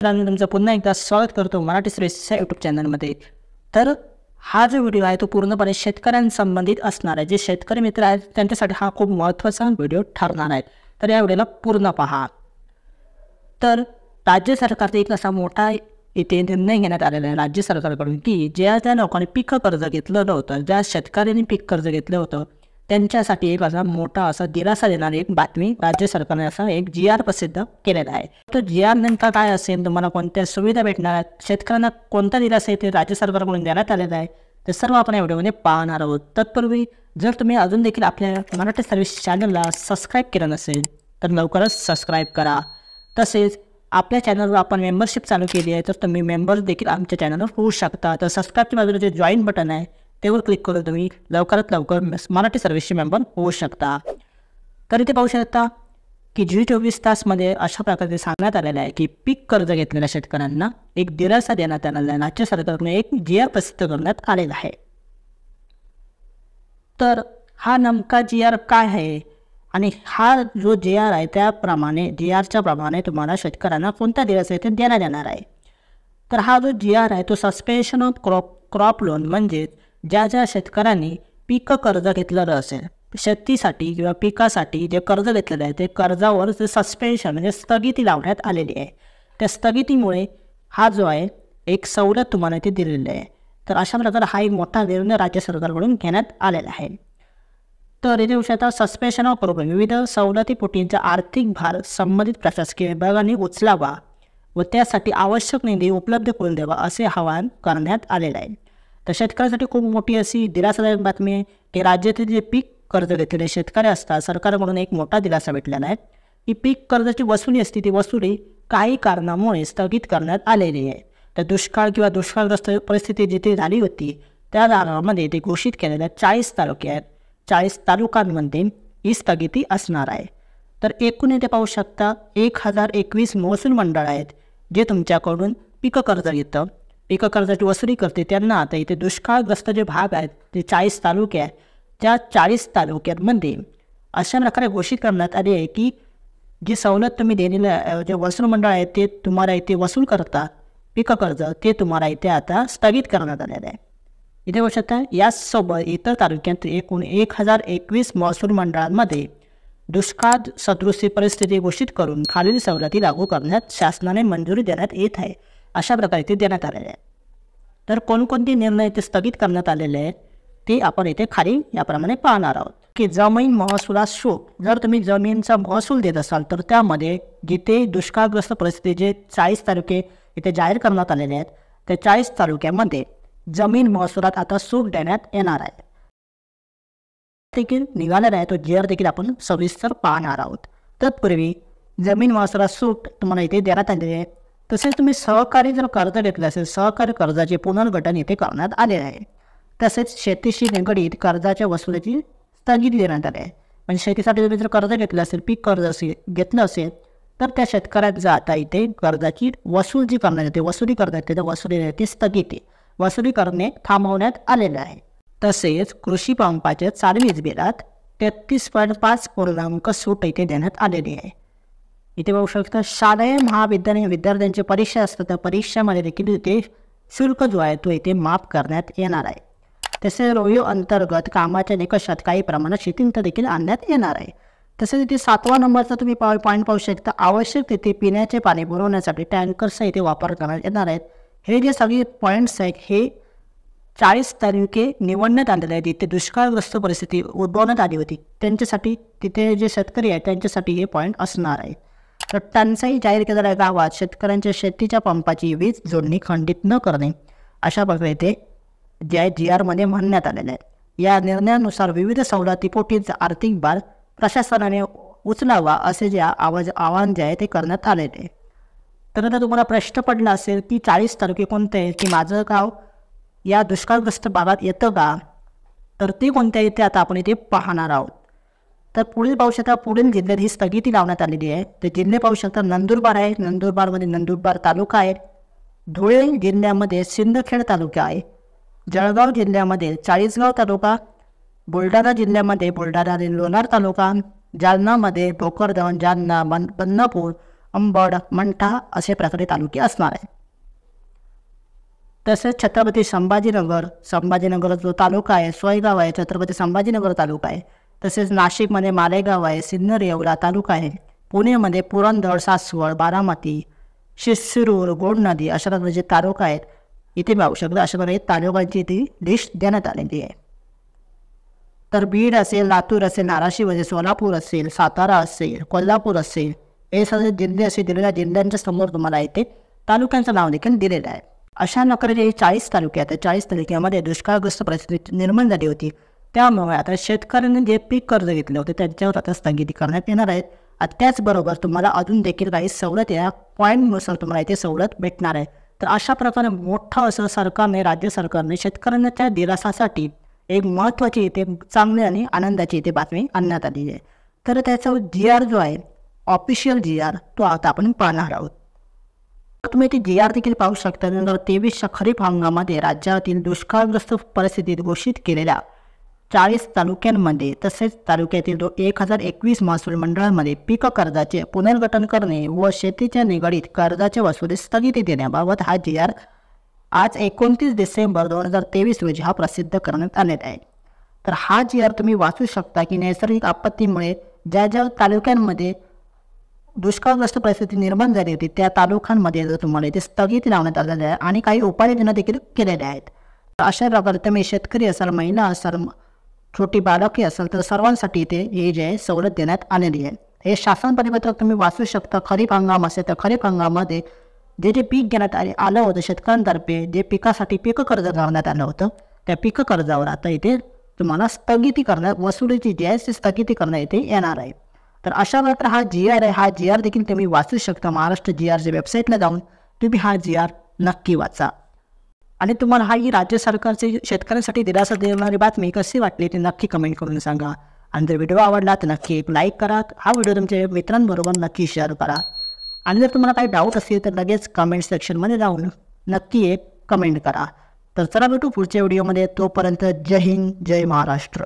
मित्रांनो, तुमचं पुन्हा एकदा स्वागत करतो मराठी सुरेशच्या यूट्यूब चॅनलमध्ये. तर हा जो व्हिडिओ आहे तो पूर्णपणे शेतकऱ्यांसंबंधित असणार आहे. जे शेतकरी मित्र आहेत त्यांच्यासाठी हा खूप महत्त्वाचा व्हिडिओ ठरणार आहे. तर या व्हिडिओला पूर्ण पहा. तर राज्य सरकारचा एक असा मोठा इथे निर्णय घेण्यात आलेला आहे राज्य सरकारकडून की ज्या लोकांनी पीक कर्ज घेतलं होतं, ज्या शेतकऱ्यांनी पीक कर्ज घेतलं होतं त्यांच्यासाठी एक असा मोठा असा दिलासा देणारी एक बातमी राज्य सरकारने असा एक GR प्रसिद्ध केलेला आहे. तर GR नेमका काय असेल, तुम्हाला कोणत्या सुविधा भेटणार आहेत, शेतकऱ्यांना कोणता दिलासा आहे ते राज्य सरकारकडून देण्यात आलेला आहे, ते सर्व आपण या व्हिडिओमध्ये पाहणार आहोत. तत्पूर्वी जर तुम्ही अजून देखील आपल्या मराठी सर्व्हिस चॅनलला सबस्क्राईब केलं नसेल तर लवकरच सबस्क्राईब करा. तसेच आपल्या चॅनलवर आपण मेंबरशिप चालू केली आहे, तर तुम्ही मेंबर देखील आमच्या चॅनलवर होऊ शकता. तर सबस्क्राईबच्या बाजूला जे जॉईन बटन आहे त्यावर क्लिक करून तुम्ही लवकरात लवकर मराठी सर्व्हिसचे मेंबर होऊ शकता. तर इथे पाहू शकता की G24 तासमध्ये अशा प्रकारे सांगण्यात आलेलं आहे की पीक कर्ज घेतलेल्या शेतकऱ्यांना एक दिलासा देण्यात आलेला आहे. राज्य सरकारने एक GR प्रसिद्ध करण्यात आलेला आहे. तर हा नेमका GR काय आहे आणि हा जो GR आहे त्याप्रमाणे GRच्या प्रमाणे तुम्हाला शेतकऱ्यांना कोणता दिलासा आहे ते देण्यात येणार आहे. तर हा जो GR आहे तो सस्पेन्शन ऑफ क्रॉप लोन, म्हणजे ज्या शेतकऱ्यांनी पीक कर्ज घेतलेलं असेल, शेतीसाठी किंवा पिकासाठी जे कर्ज घेतलेलं आहे ते कर्जावर जे सस्पेन्शन म्हणजे स्थगिती लावण्यात आलेली आहे, त्या स्थगितीमुळे हा जो आहे एक सवलत तुम्हाला इथे दिलेली आहे. तर अशा प्रकारे हा एक मोठा निर्णय राज्य सरकारकडून घेण्यात आलेला आहे. तर इथे विषयात सस्पेन्शन ऑफ क्रॉप, विविध सवलतीपोटींचा आर्थिक भार संबंधित प्रशासकीय विभागाने उचलावा व त्यासाठी आवश्यक निधी उपलब्ध करून द्यावा असे आवाहन करण्यात आलेले आहे. तर शेतकऱ्यांसाठी खूप मोठी अशी दिलासादायक बातमी आहे की राज्यातील जे पीक कर्ज घेतलेले शेतकरी असतात सरकारकडून एक मोठा दिलासा भेटलेला आहे की पीक कर्जाची वसुली असते ती वसुली काही कारणामुळे स्थगित करण्यात आलेली आहे. तर दुष्काळ किंवा दुष्काळग्रस्त परिस्थिती जिथे झाली होती त्या भागामध्ये ते घोषित केलेल्या 40 तालुक्यात 40 तालुक्यांमध्ये ही स्थगिती असणार आहे. तर एकूण इथे पाहू शकता 1021 महसूल मंडळ आहेत जे तुमच्याकडून पीक कर्ज घेतं, पीक कर्जाची वसुली करते. त्यांना आता इथे दुष्काळग्रस्त जे भाग आहेत ते 40 तालुके आहेत, त्या 40 तालुक्यांमध्ये अशा प्रकारे घोषित करण्यात आले आहे की जी सवलत तुम्ही दिलेल्या जे वसूल मंडळ आहेत ते तुम्हाला इथे वसूल करतात पीक कर्ज, ते तुम्हाला इथे आता स्थगित करण्यात आलेलं आहे. इथे बघू शकता यासोबत इतर तालुक्यात एकूण 1021 महसूल मंडळांमध्ये दुष्काळ सदृश परिस्थिती घोषित करून खालील सवलती लागू करण्यात शासनाने मंजुरी देण्यात येत आहे. अशा प्रकारे ते देण्यात आलेले आहे. तर कोणकोणते निर्णय ते स्थगित करण्यात आलेले आहेत ते आपण इथे खाली याप्रमाणे पाहणार आहोत की जमीन महसुलात सूट. जर तुम्ही जमीनचा महसूल देत असाल तर त्यामध्ये जिथे दुष्काळग्रस्त परिस्थितीचे 40 तालुके इथे जाहीर करण्यात आलेले आहेत त्या 40 तालुक्यामध्ये जमीन महसुलात आता सूट देण्यात येणार आहे. देखील निघालेला आहे तो GR देखील आपण सविस्तर पाहणार आहोत. तत्पूर्वी जमीन महसुलात सूट तुम्हाला इथे देण्यात आलेली आहे. तसेच तुम्ही सहकारी जर कर्ज घेतले असेल सहकारी कर्जाचे पुनर्गठन इथे करण्यात आलेले आहे. तसेच शेतीशी निगडीत कर्जाच्या वसुलीची स्थगिती देण्यात आली आहे. म्हणजे शेतीसाठी तुम्ही जर कर्ज घेतलं असेल, पीक कर्ज घेतलं असेल तर त्या शेतकऱ्यांचा आता इथे कर्जाची वसूल जी करण्यात येते, वसुली करण्यात येते, त्या वसुली स्थगिती वसुली करणे थांबवण्यात आलेलं आहे. तसेच कृषी पंपाच्या चालू वीज बिलात 33.5% सूट इथे देण्यात आलेली आहे. इथे बघू शकता शालेय महाविद्यालयीन विद्यार्थ्यांची परीक्षा असतात त्या परीक्षामध्ये देखील इथे शुल्क जो आहे तो इथे माफ करण्यात येणार आहे. तसेच रोयो अंतर्गत कामाच्या निकषात काही प्रमाणात शिथिलता देखील आणण्यात येणार आहे. तसेच इथे 7वा नंबरचा तुम्ही पॉईंट पाहू शकता, आवश्यक तिथे पिण्याचे पाणी पुरवण्यासाठी टँकर्सचा इथे वापर करण्यात येणार आहेत. हे जे सगळे पॉईंट्स आहेत हे 40 तालुके निवडण्यात आलेले आहेत. इथे दुष्काळग्रस्त परिस्थिती उद्भवण्यात आली होती त्यांच्यासाठी, तिथे जे शेतकरी आहेत त्यांच्यासाठी हे पॉईंट असणार आहे. तर टंचाई जाहीर केलेल्या गावात शेतकऱ्यांच्या शेतीच्या पंपाची वीज जोडणी खंडित न करणे अशा प्रकारे ते जे आहे GRमध्ये म्हणण्यात आलेले आहे. या निर्णयानुसार विविध सवलतीपोटींचा आर्थिक भार प्रशासनाने उचलावा असे जे आवाहन जे आहे ते करण्यात आलेले आहे. तर आता तुम्हाला प्रश्न पडला असेल की 40 तालुके कोणते आहेत, की माझं गाव या दुष्काळग्रस्त भागात येतं का, तर ते कोणत्या येते आता आपण इथे पाहणार आहोत. तर पुढील पाहू शकता पुढील जिल्ह्यात ही स्थगिती लावण्यात आलेली आहे. ते जिल्हे पाहू शकता नंदुरबार आहे, नंदुरबारमध्ये नंदुरबार तालुका आहे, धुळे जिल्ह्यामध्ये सिंदखेड तालुका आहे, जळगाव जिल्ह्यामध्ये चाळीसगाव तालुका, बुलढाणा जिल्ह्यामध्ये बुलढाणा लोणार तालुका, जालनामध्ये भोकरदन, जालना, बदनापूर, अंबड, मंठा असे प्रकारे तालुके असणार आहे. तसेच छत्रपती संभाजीनगर जो तालुका आहे, सोयगाव आहे, छत्रपती संभाजीनगर तालुका आहे. तसेच नाशिकमध्ये मालेगाव आहे, सिन्नर येवला तालुका आहे. पुणेमध्ये पुरंदर, सासवड, बारामती, शिरूर, गोड नदी अशा प्रकारचे जे तालुका आहेत इथे पाहू शकता. अशा प्रकारे तालुक्यांची ती लिस्ट देण्यात आलेली आहे. तर बीड असेल, लातूर असेल, धाराशिव असेल, सोलापूर असेल, सातारा असेल, कोल्हापूर असेल, हे सगळे जिल्हे असे दिलेल्या जिल्ह्यांच्या समोर तुम्हाला इथे तालुक्यांचं नाव देखील दिलेलं आहे. अशा प्रकारे 40 तालुके आहेत. 40 तालुक्यामध्ये दुष्काळग्रस्त परिस्थिती निर्माण झाली होती. त्यामुळे आता शेतकऱ्यांनी जे पीक कर्ज घेतले होते त्यांच्यावर आता स्थगिती करण्यात येणार आहेत. त्याचबरोबर तुम्हाला अजून देखील काही सवलत या पॉईंटनुसार तुम्हाला इथे सवलत भेटणार आहे. तर अशा प्रकारे मोठं असं सरकारने, राज्य सरकारने शेतकऱ्यांच्या दिलासासाठी एक महत्त्वाची इथे चांगली आणि आनंदाची इथे बातमी आणण्यात आली आहे. तर त्याचा GR जो आहे, ऑफिशियल GR, तो आता आपण पाहणार आहोत. तुम्ही ती GR देखील पाहू शकता. 2023च्या खरीप हंगामामध्ये राज्यातील दुष्काळग्रस्त परिस्थितीत घोषित केलेल्या 40 तालुक्यांमध्ये तसेच तालुक्यातील 1021 महसूल मंडळांमध्ये पीक कर्जाचे पुनर्गठन करणे व शेतीच्या निगडीत कर्जाच्या वसुलीस स्थगिती देण्याबाबत हा GR आज 29 डिसेंबर 2023 रोजी हा प्रसिद्ध करण्यात आलेला आहे. तर हा GR तुम्ही वाचू शकता की नैसर्गिक आपत्तीमुळे ज्या ज्या तालुक्यांमध्ये दुष्काळग्रस्त परिस्थिती निर्माण झाली होती त्या तालुक्यांमध्ये जर तुम्हाला इथे स्थगिती लावण्यात आलेल्या आहे आणि काही उपाययोजना देखील केलेल्या आहेत. अशा प्रकारे तुम्ही शेतकरी असाल, महिला असाल, छोटी बालके असेल तर सर्वांसाठी इथे हे जे आहे सवलत देण्यात आलेली आहे. हे शासन परिपत्रक तुम्ही वाचू शकता. खरीप हंगाम असेल तर खरीप हंगामामध्ये जे पीक घेण्यात आलं होतं शेतकऱ्यांतर्फे, जे पिकासाठी पीक कर्ज लावण्यात आलं होतं त्या पीक कर्जावर आता इथे तुम्हाला स्थगिती करण्यात, वसुलीची जी आहे स्थगिती करण्यात इथे येणार आहे. तर अशा प्रकारे हा GR आहे. हा GR देखील तुम्ही वाचू शकता. महाराष्ट्र GRच्या वेबसाईटला जाऊन तुम्ही हा GR नक्की वाचा. आणि तुम्हाला ही राज्य सरकारची शेतकऱ्यांसाठी दिलासा देणारी बातमी कशी वाटली ते नक्की कमेंट करून सांगा. आणि जर व्हिडिओ आवडला तर नक्की एक लाईक करा. हा व्हिडिओ तुमच्या मित्रांबरोबर नक्की शेअर करा. आणि जर तुम्हाला काही डाऊट असेल तर लगेच कमेंट सेक्शनमध्ये जाऊन नक्की एक कमेंट करा. तर चला भेटू पुढच्या व्हिडिओमध्ये. तोपर्यंत जय हिंद, जय महाराष्ट्र.